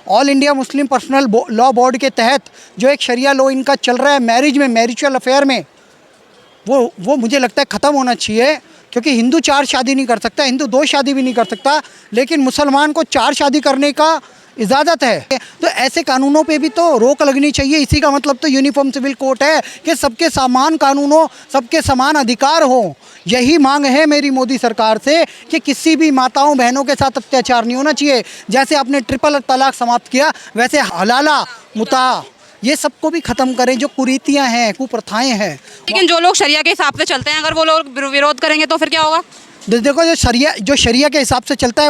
All India Muslim personal law board के तहत जो एक शरिया लॉ इनका चल रहा है मैरिज में, मैरिचुअल अफेयर में, वो मुझे लगता है ख़त्म होना चाहिए। क्योंकि हिंदू 4 शादी नहीं कर सकता, हिंदू 2 शादी भी नहीं कर सकता, लेकिन मुसलमान को 4 शादी करने का इजाज़त है। तो ऐसे कानूनों पे भी तो रोक लगनी चाहिए। इसी का मतलब तो यूनिफॉर्म सिविल कोड है कि सबके समान कानून हो, सबके समान अधिकार हो। यही मांग है मेरी मोदी सरकार से कि किसी भी माताओं बहनों के साथ अत्याचार नहीं होना चाहिए। जैसे आपने ट्रिपल तलाक समाप्त किया, वैसे हलाला मुता ये सबको भी ख़त्म करें। जो कुरीतियाँ हैं, कुप्रथाएँ हैं। लेकिन जो लोग शरिया के हिसाब से चलते हैं, अगर वो लोग विरोध करेंगे तो फिर क्या होगा? देखो, जो शरिया के हिसाब से चलता है,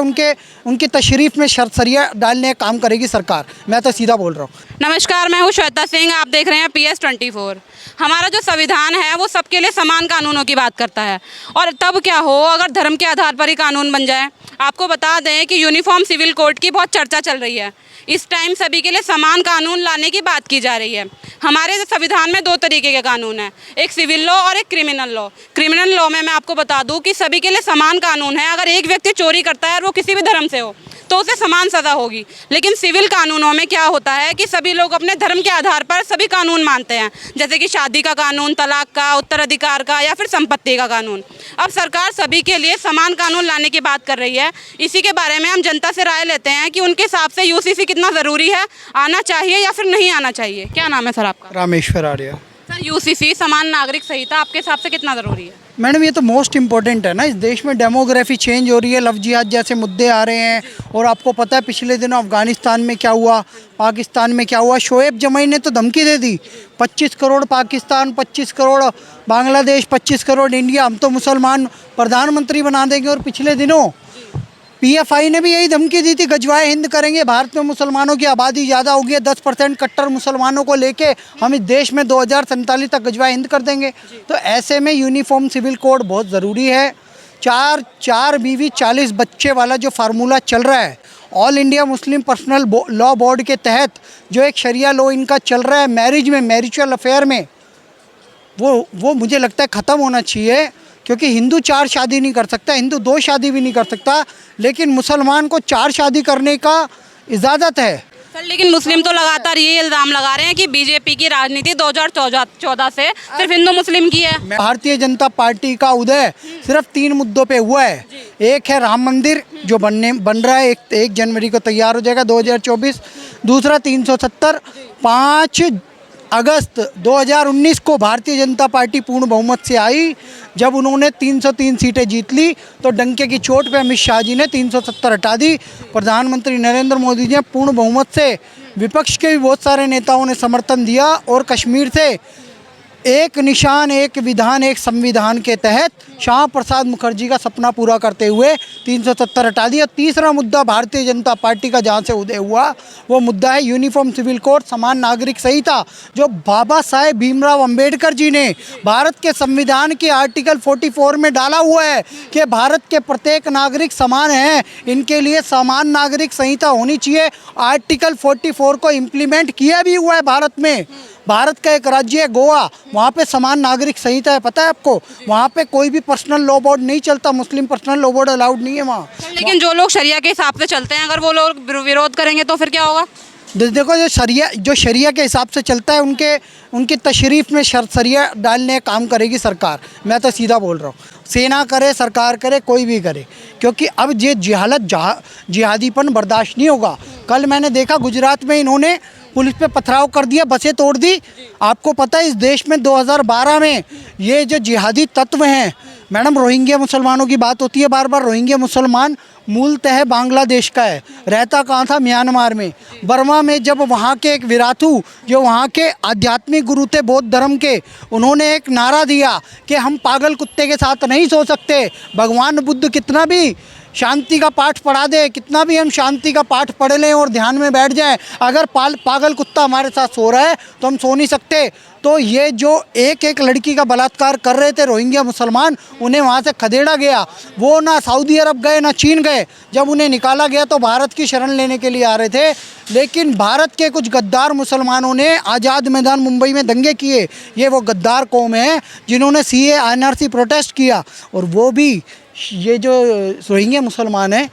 उनकी तशरीफ में शरिया डालने का काम करेगी सरकार। मैं तो सीधा बोल रहा हूँ। नमस्कार, मैं हूँ श्वेता सिंह, आप देख रहे हैं PS24। हमारा जो संविधान है वो सबके लिए समान कानूनों की बात करता है। और तब क्या हो अगर धर्म के आधार पर ही कानून बन जाए। आपको बता दें कि यूनिफॉर्म सिविल कोड की बहुत चर्चा चल रही है। इस टाइम सभी के लिए समान कानून लाने की बात की जा रही है। हमारे संविधान में 2 तरीके के कानून हैं, एक सिविल लॉ और एक क्रिमिनल लॉ। क्रिमिनल लॉ में मैं आपको बता दूं कि सभी के लिए समान कानून है। अगर एक व्यक्ति चोरी करता है और वो किसी भी धर्म से हो तो उसे समान सज़ा होगी। लेकिन सिविल कानूनों में क्या होता है कि सभी लोग अपने धर्म के आधार पर सभी कानून मानते हैं, जैसे कि शादी का कानून, तलाक का, उत्तराधिकार का या फिर संपत्ति का कानून। अब सरकार सभी के लिए समान कानून लाने की बात कर रही है। इसी के बारे में हम जनता से राय लेते हैं कि उनके हिसाब से यूसीसी कितना ज़रूरी है, आना चाहिए या फिर नहीं आना चाहिए। क्या नाम है सर आपका? रामेश्वर आर्य। सर, यूसीसी समान नागरिक संहिता आपके हिसाब से कितना ज़रूरी है? मैडम, ये तो मोस्ट इम्पोर्टेंट है ना। इस देश में डेमोग्राफी चेंज हो रही है, लव जिहाद जैसे मुद्दे आ रहे हैं। और आपको पता है पिछले दिनों अफ़गानिस्तान में क्या हुआ, पाकिस्तान में क्या हुआ। शोएब जमाई ने तो धमकी दे दी, 25 करोड़ पाकिस्तान, 25 करोड़ बांग्लादेश, 25 करोड़ इंडिया, हम तो मुसलमान प्रधानमंत्री बना देंगे। और पिछले दिनों PFI ने भी यही धमकी दी थी, गजवाए हिंद करेंगे। भारत में मुसलमानों की आबादी ज़्यादा होगी, 10% कट्टर मुसलमानों को लेके हम इस देश में 2047 तक गजवाए हिंद कर देंगे। तो ऐसे में यूनिफॉर्म सिविल कोड बहुत ज़रूरी है। 4 बीवी 40 बच्चे वाला जो फार्मूला चल रहा है all India Muslim personal law board के तहत जो एक शरिया लॉ इनका चल रहा है मैरिज में, मैरिचुअल अफेयर में, वो मुझे लगता है ख़त्म होना चाहिए। क्योंकि हिंदू 4 शादी नहीं कर सकता, हिंदू 2 शादी भी नहीं कर सकता, लेकिन मुसलमान को 4 शादी करने का इजाज़त है। सर, लेकिन मुस्लिम तो लगातार ये इल्ज़ाम लगा रहे हैं कि बीजेपी की राजनीति 2014 से सिर्फ हिंदू मुस्लिम की है। भारतीय जनता पार्टी का उदय सिर्फ 3 मुद्दों पे हुआ है। एक है राम मंदिर जो बन रहा है, 1 जनवरी को तैयार हो जाएगा 2024। दूसरा 370। 5 अगस्त 2019 को भारतीय जनता पार्टी पूर्ण बहुमत से आई। जब उन्होंने 303 सीटें जीत ली तो डंके की चोट पे अमित शाह जी ने 370 हटा दी। प्रधानमंत्री नरेंद्र मोदी जी ने पूर्ण बहुमत से, विपक्ष के भी बहुत सारे नेताओं ने समर्थन दिया और कश्मीर से एक निशान, एक विधान, एक संविधान के तहत श्यामा प्रसाद मुखर्जी का सपना पूरा करते हुए 370 हटा दिया। तीसरा मुद्दा भारतीय जनता पार्टी का जहाँ से उदय हुआ वो मुद्दा है यूनिफॉर्म सिविल कोड, समान नागरिक संहिता, जो बाबा साहेब भीमराव अंबेडकर जी ने भारत के संविधान के आर्टिकल 44 में डाला हुआ है कि भारत के प्रत्येक नागरिक समान हैं, इनके लिए समान नागरिक संहिता होनी चाहिए। आर्टिकल 44 को इम्प्लीमेंट किया भी हुआ है भारत में। भारत का एक राज्य है गोवा, वहाँ पे समान नागरिक संहिता है, पता है आपको? वहाँ पे कोई भी पर्सनल लॉ बोर्ड नहीं चलता, मुस्लिम पर्सनल लॉ बोर्ड अलाउड नहीं है वहाँ। लेकिन जो लोग शरिया के हिसाब से चलते हैं, अगर वो लोग विरोध करेंगे तो फिर क्या होगा? देखो, जो शरिया के हिसाब से चलता है, उनकी तशरीफ में शरिया डालने का काम करेगी सरकार। मैं तो सीधा बोल रहा हूँ, सेना करे, सरकार करे, कोई भी करे, क्योंकि अब ये जिहादीपन बर्दाश्त नहीं होगा। कल मैंने देखा गुजरात में इन्होंने पुलिस पे पथराव कर दिया, बसें तोड़ दी। आपको पता है इस देश में 2012 में ये जो जिहादी तत्व हैं, मैडम रोहिंग्या मुसलमानों की बात होती है बार बार। रोहिंग्या मुसलमान मूलतः बांग्लादेश का है, रहता कहाँ था? म्यांमार में, बर्मा में। जब वहाँ के एक विराथू जो वहाँ के आध्यात्मिक गुरु थे बौद्ध धर्म के, उन्होंने एक नारा दिया कि हम पागल कुत्ते के साथ नहीं सो सकते। भगवान बुद्ध कितना भी शांति का पाठ पढ़ा दे, कितना भी हम शांति का पाठ पढ़ लें और ध्यान में बैठ जाएं, अगर पागल कुत्ता हमारे साथ सो रहा है तो हम सो नहीं सकते। तो ये जो एक लड़की का बलात्कार कर रहे थे रोहिंग्या मुसलमान, उन्हें वहाँ से खदेड़ा गया। वो ना सऊदी अरब गए ना चीन गए। जब उन्हें निकाला गया तो भारत की शरण लेने के लिए आ रहे थे, लेकिन भारत के कुछ गद्दार मुसलमानों ने आज़ाद मैदान मुंबई में दंगे किए। ये वो गद्दार कौम है जिन्होंने CA NRC प्रोटेस्ट किया। और वो भी ये जो रोहिंग्या मुसलमान हैं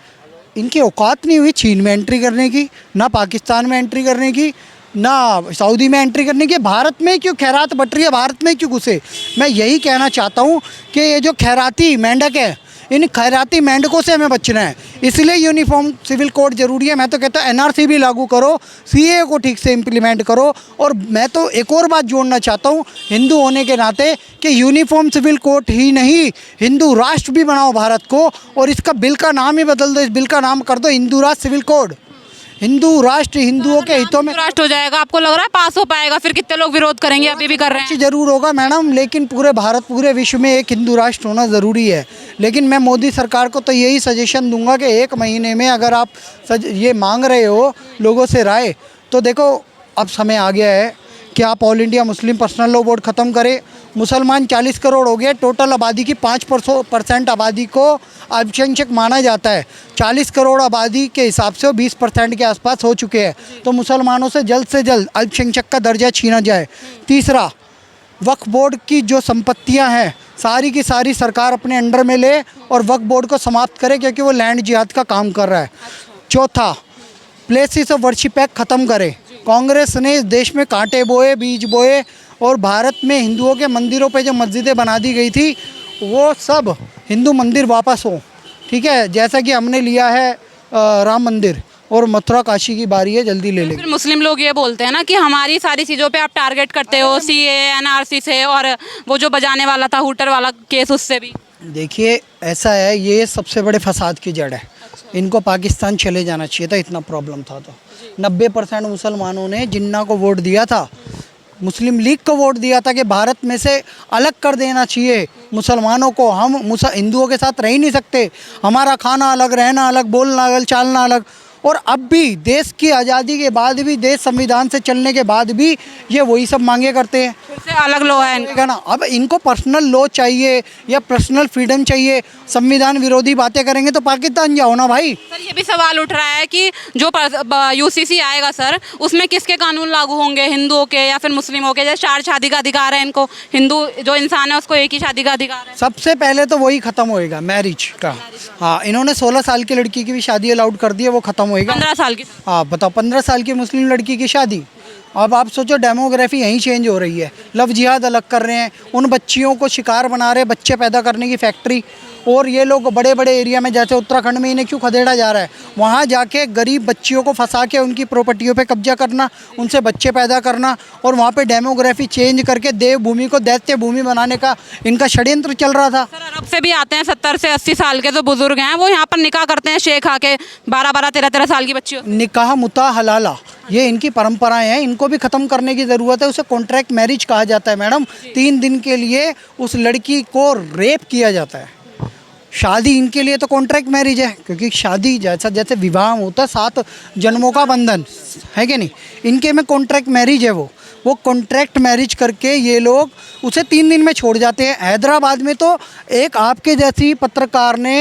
इनकी औकात नहीं हुई चीन में एंट्री करने की, ना पाकिस्तान में एंट्री करने की, ना सऊदी में एंट्री करने की। भारत में क्यों खैरात बट रही है, भारत में क्यों घुसे? मैं यही कहना चाहता हूँ कि ये जो खैराती मेंढक है, इन खैराती मेंढकों से हमें बचना है। इसलिए यूनिफॉर्म सिविल कोड ज़रूरी है। मैं तो कहता हूँ एनआरसी भी लागू करो, सीए को ठीक से इम्प्लीमेंट करो। और मैं तो एक और बात जोड़ना चाहता हूँ हिंदू होने के नाते कि यूनिफॉर्म सिविल कोड ही नहीं, हिंदू राष्ट्र भी बनाओ भारत को, और इसका बिल का नाम ही बदल दो। इस बिल का नाम कर दो हिंदू राष्ट्र सिविल कोड। हिंदू राष्ट्र हिंदुओं के हितों में राष्ट्र हो जाएगा, आपको लग रहा है पास हो पाएगा? फिर कितने लोग विरोध करेंगे, अभी भी कर रहे हैं। जरूर होगा मैडम, लेकिन पूरे भारत पूरे विश्व में एक हिंदू राष्ट्र होना ज़रूरी है। लेकिन मैं मोदी सरकार को तो यही सजेशन दूंगा कि 1 महीने में अगर आप ये मांग रहे हो लोगों से राय, तो देखो अब समय आ गया है कि आप all India Muslim personal law board ख़त्म करें। मुसलमान 40 करोड़ हो गए, टोटल आबादी की 5% आबादी को अल्पसंख्यक माना जाता है। 40 करोड़ आबादी के हिसाब से वो 20% के आसपास हो चुके हैं। तो मुसलमानों से जल्द अल्पसंख्यक का दर्जा छीना जाए। तीसरा, वक्फ बोर्ड की जो संपत्तियां हैं सारी की सारी सरकार अपने अंडर में ले और वक्फ बोर्ड को समाप्त करे, क्योंकि वो लैंड जिहाद का काम कर रहा है। चौथा, प्लेसेस ऑफ वर्शिप एक्ट ख़त्म करें। कांग्रेस ने इस देश में कांटे बोए, बीज बोए, और भारत में हिंदुओं के मंदिरों पे जो मस्जिदें बना दी गई थी वो सब हिंदू मंदिर वापस हो। ठीक है, जैसा कि हमने लिया है राम मंदिर, और मथुरा काशी की बारी है, जल्दी ले लेंगे। फिर मुस्लिम लोग ये बोलते हैं ना कि हमारी सारी चीज़ों पे आप टारगेट करते हो, सीए एनआरसी से, और वो जो बजाने वाला था हूटर वाला केस, उससे भी। देखिए ऐसा है, ये सबसे बड़े फसाद की जड़ है। इनको पाकिस्तान चले जाना चाहिए था, इतना प्रॉब्लम था तो। 90% मुसलमानों ने जिन्ना को वोट दिया था, मुस्लिम लीग को वोट दिया था कि भारत में से अलग कर देना चाहिए मुसलमानों को। हम हिंदुओं के साथ रह ही नहीं सकते, हमारा खाना अलग, रहना अलग, बोलना अलग, चालना अलग। और अब भी देश की आज़ादी के बाद भी, देश संविधान से चलने के बाद भी ये वही सब मांगे करते हैं। फिर से अलग लो है इनका ना, अब इनको पर्सनल लॉ चाहिए या पर्सनल फ्रीडम चाहिए। संविधान विरोधी बातें करेंगे तो पाकिस्तान जाओ ना भाई। सर, ये भी सवाल उठ रहा है कि जो यूसीसी आएगा सर, उसमें किसके कानून लागू होंगे, हिंदुओं के या फिर मुस्लिमों के? जैसे 4 शादी का अधिकार है इनको, हिंदू जो इंसान है उसको एक ही शादी का अधिकार है। सबसे पहले तो वही ख़त्म होएगा, मैरिज का। हाँ, इन्होंने 16 साल की लड़की की भी शादी अलाउड कर दी है, वो ख़त्म होएगा। 15 साल की। हाँ बताओ, 15 साल की मुस्लिम लड़की की शादी। अब आप सोचो, डेमोग्राफी यहीं चेंज हो रही है। लव जिहाद अलग कर रहे हैं, उन बच्चियों को शिकार बना रहे हैं, बच्चे पैदा करने की फैक्ट्री। और ये लोग बड़े बड़े एरिया में, जैसे उत्तराखंड में, इन्हें क्यों खदेड़ा जा रहा है? वहाँ जाके गरीब बच्चियों को फंसा के उनकी प्रॉपर्टियों पे कब्जा करना, उनसे बच्चे पैदा करना, और वहाँ पे डेमोग्राफी चेंज करके देवभूमि को दैत्य भूमि बनाने का इनका षड्यंत्र चल रहा था। सर, अरब से भी आते हैं 70 से 80 साल के जो बुजुर्ग हैं, वो यहाँ पर निकाह करते हैं शेख आके 12-12, 13-13 साल की बच्चियों। निकाह मुता हलाला, ये इनकी परंपराएं हैं, इनको भी ख़त्म करने की ज़रूरत है। उसे कॉन्ट्रैक्ट मैरिज कहा जाता है मैडम। 3 दिन के लिए उस लड़की को रेप किया जाता है। शादी इनके लिए तो कॉन्ट्रैक्ट मैरिज है, क्योंकि शादी जैसे विवाह होता है 7 जन्मों का बंधन है कि नहीं, इनके में कॉन्ट्रैक्ट मैरिज है। वो कॉन्ट्रैक्ट मैरिज करके ये लोग उसे 3 दिन में छोड़ जाते हैं। हैदराबाद में तो एक आपके जैसी पत्रकार ने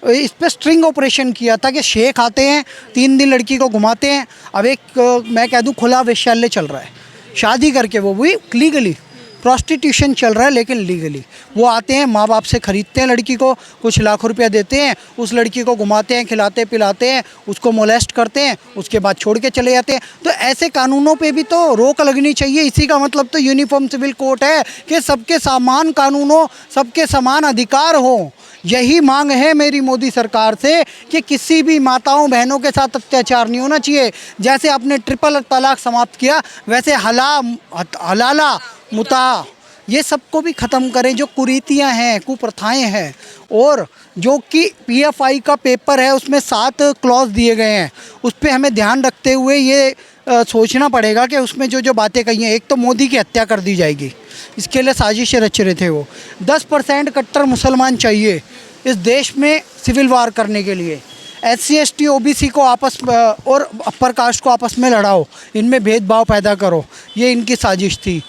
इस पर स्ट्रिंग ऑपरेशन किया था कि शेख आते हैं, 3 दिन लड़की को घुमाते हैं। अब एक मैं कह दूँ खुला वेश्यालय चल रहा है, शादी करके वो भी लीगली, प्रॉस्टिट्यूशन चल रहा है लेकिन लीगली। वो आते हैं, माँ बाप से ख़रीदते हैं लड़की को, कुछ लाख रुपया देते हैं, उस लड़की को घुमाते हैं, खिलाते पिलाते हैं, उसको मोलेस्ट करते हैं, उसके बाद छोड़ के चले जाते हैं। तो ऐसे कानूनों पे भी तो रोक लगनी चाहिए। इसी का मतलब तो यूनिफॉर्म सिविल कोड है कि सबके समान कानून हो, सबके समान अधिकार हो। यही मांग है मेरी मोदी सरकार से कि किसी भी माताओं बहनों के साथ अत्याचार नहीं होना चाहिए। जैसे आपने ट्रिपल तलाक समाप्त किया, वैसे हलाला मुता, ये सबको भी ख़त्म करें। जो कुरीतियाँ हैं, कुप्रथाएं हैं, और जो कि पीएफआई का पेपर है उसमें 7 क्लॉज दिए गए हैं, उस पर हमें ध्यान रखते हुए ये सोचना पड़ेगा कि उसमें जो बातें कही हैं। एक तो मोदी की हत्या कर दी जाएगी, इसके लिए साजिशें रच रहे थे वो। 10% कट्टर मुसलमान चाहिए इस देश में सिविल वार करने के लिए। SC ST OBC को आपस और अपर कास्ट को आपस में लड़ाओ, इनमें भेदभाव पैदा करो, ये इनकी साजिश थी।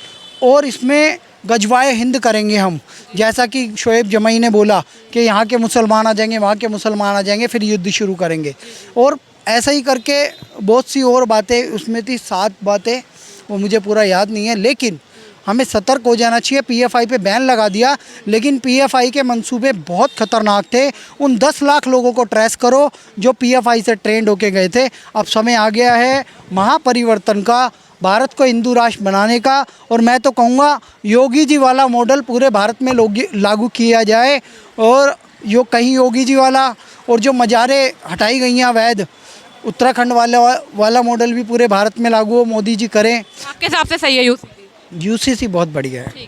और इसमें गजवाए हिंद करेंगे हम, जैसा कि शोएब जमाई ने बोला कि यहाँ के मुसलमान आ जाएंगे, वहाँ के मुसलमान आ जाएंगे, फिर युद्ध शुरू करेंगे। और ऐसा ही करके बहुत सी और बातें उसमें थी, 7 बातें, वो मुझे पूरा याद नहीं है। लेकिन हमें सतर्क हो जाना चाहिए। पीएफआई पे बैन लगा दिया, लेकिन पीएफआई के मंसूबे बहुत खतरनाक थे। उन 10 लाख लोगों को ट्रेस करो जो पीएफआई से ट्रेंड होके गए थे। अब समय आ गया है महापरिवर्तन का, भारत को हिंदू राष्ट्र बनाने का। और मैं तो कहूँगा योगी जी वाला मॉडल पूरे भारत में लागू किया जाए। और कहीं योगी जी वाला और जो मज़ारें हटाई गई हैं अवैध, उत्तराखंड वाला मॉडल भी पूरे भारत में लागू हो, मोदी जी करें। आपके हिसाब से सही है यूसीसी? यूसीसी बहुत बढ़िया है।